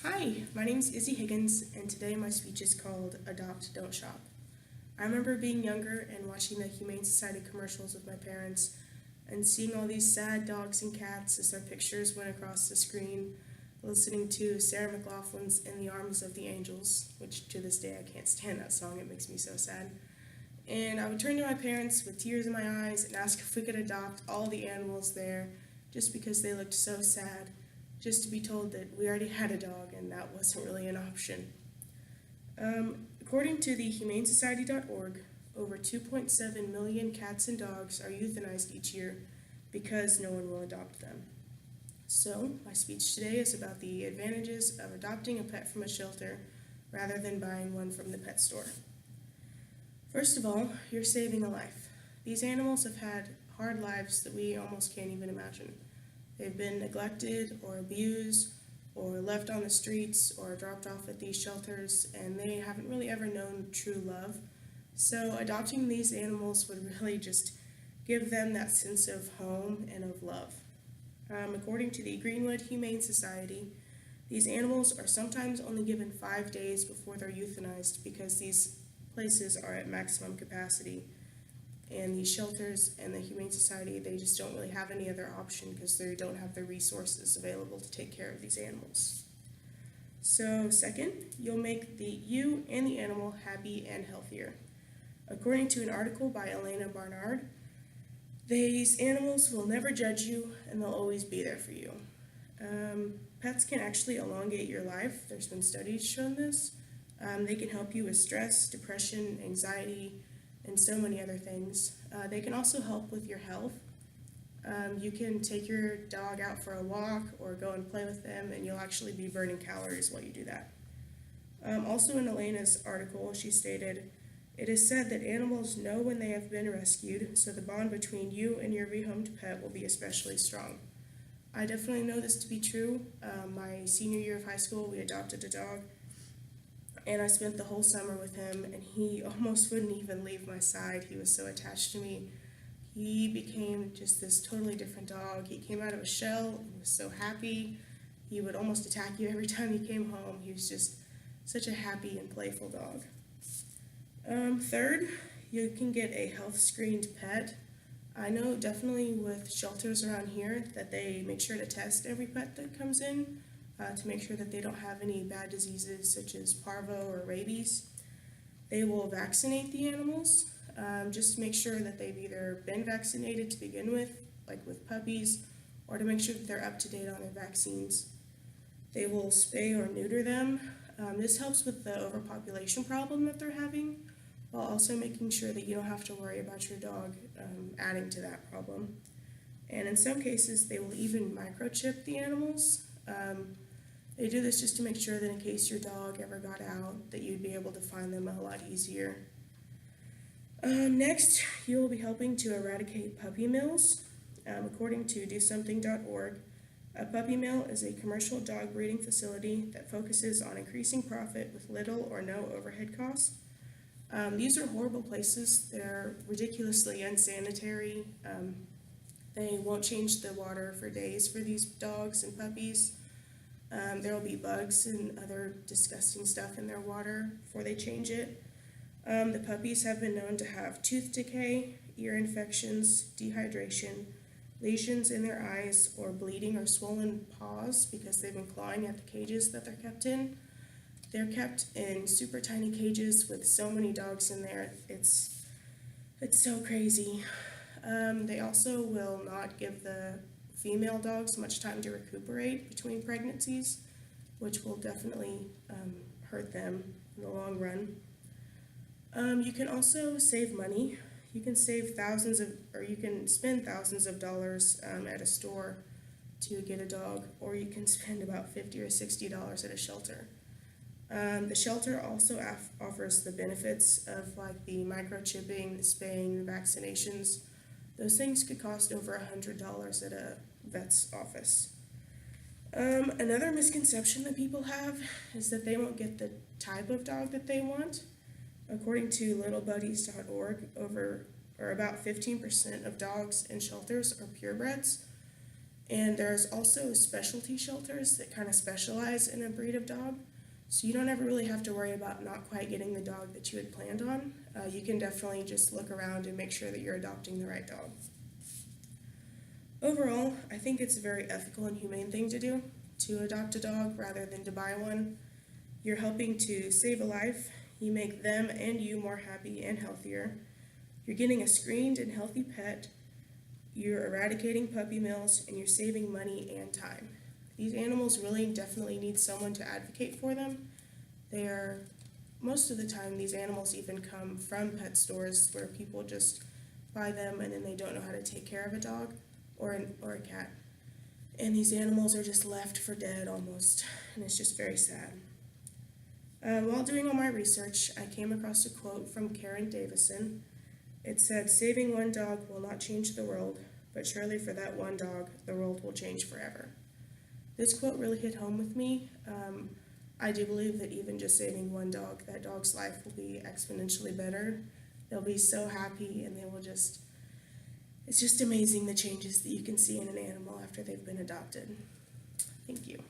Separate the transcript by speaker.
Speaker 1: Hi, my name's Izzy Higgins, and today my speech is called Adopt, Don't Shop. I remember being younger and watching the Humane Society commercials with my parents and seeing all these sad dogs and cats as their pictures went across the screen, listening to Sarah McLaughlin's In the Arms of the Angels, which to this day I can't stand that song, it makes me so sad. And I would turn to my parents with tears in my eyes and ask if we could adopt all the animals there just because they looked so sad, just to be told that we already had a dog and that wasn't really an option. According to the humanesociety.org, over 2.7 million cats and dogs are euthanized each year because no one will adopt them. So, my speech today is about the advantages of adopting a pet from a shelter rather than buying one from the pet store. First of all, you're saving a life. These animals have had hard lives that we almost can't even imagine. They've been neglected or abused or left on the streets or dropped off at these shelters, and they haven't really ever known true love. So adopting these animals would really just give them that sense of home and of love. According to the Greenwood Humane Society, these animals are sometimes only given 5 days before they're euthanized because these places are at maximum capacity. And these shelters and the Humane Society, they just don't really have any other option because they don't have the resources available to take care of these animals. So second, you'll make you and the animal happy and healthier. According to an article by Elena Barnard, these animals will never judge you and they'll always be there for you. Pets can actually elongate your life. There's been studies showing this. They can help you with stress, depression, anxiety, and so many other things. They can also help with your health. You can take your dog out for a walk or go and play with them, and you'll actually be burning calories while you do that. Also in Elena's article, she stated, "It is said that animals know when they have been rescued, so the bond between you and your rehomed pet will be especially strong." I definitely know this to be true. My senior year of high school, we adopted a dog, and I spent the whole summer with him, and he almost wouldn't even leave my side. He was so attached to me. He became just this totally different dog. He came out of a shell, he was so happy. He would almost attack you every time he came home. He was just such a happy and playful dog. Third, you can get a health screened pet. I know definitely with shelters around here that they make sure to test every pet that comes in to make sure that they don't have any bad diseases such as parvo or rabies. They will vaccinate the animals just to make sure that they've either been vaccinated to begin with, like with puppies, or to make sure that they're up to date on their vaccines. They will spay or neuter them. This helps with the overpopulation problem that they're having, while also making sure that you don't have to worry about your dog adding to that problem. And in some cases, they will even microchip the animals. They do this just to make sure that in case your dog ever got out, that you'd be able to find them a lot easier. Next, you will be helping to eradicate puppy mills. According to DoSomething.org, a puppy mill is a commercial dog breeding facility that focuses on increasing profit with little or no overhead costs. These are horrible places. They're ridiculously unsanitary. They won't change the water for days for these dogs and puppies. There will be bugs and other disgusting stuff in their water before they change it. The puppies have been known to have tooth decay, ear infections, dehydration, lesions in their eyes, or bleeding or swollen paws because they've been clawing at the cages that they're kept in. They're kept in super tiny cages with so many dogs in there. It's so crazy. They also will not give the female dogs much time to recuperate between pregnancies, which will definitely hurt them in the long run. You can also save money. You can save you can spend thousands of dollars at a store to get a dog, or you can spend about $50 or $60 at a shelter. The shelter also offers the benefits of like the microchipping, the spaying, the vaccinations. Those things could cost over $100 at a vet's office. Another misconception that people have is that they won't get the type of dog that they want. According to littlebuddies.org, about 15% of dogs in shelters are purebreds. And there's also specialty shelters that kind of specialize in a breed of dog. So you don't ever really have to worry about not quite getting the dog that you had planned on. You can definitely just look around and make sure that you're adopting the right dog. Overall, I think it's a very ethical and humane thing to do, to adopt a dog rather than to buy one. You're helping to save a life, you make them and you more happy and healthier. You're getting a screened and healthy pet, you're eradicating puppy mills, and you're saving money and time. These animals really definitely need someone to advocate for them. Most of the time, these animals even come from pet stores where people just buy them and then they don't know how to take care of a dog or a cat. And these animals are just left for dead almost, and it's just very sad. While doing all my research, I came across a quote from Karen Davison. It said, "Saving one dog will not change the world, but surely for that one dog, the world will change forever." This quote really hit home with me. I do believe that even just saving one dog, that dog's life will be exponentially better. They'll be so happy, and it's just amazing the changes that you can see in an animal after they've been adopted. Thank you.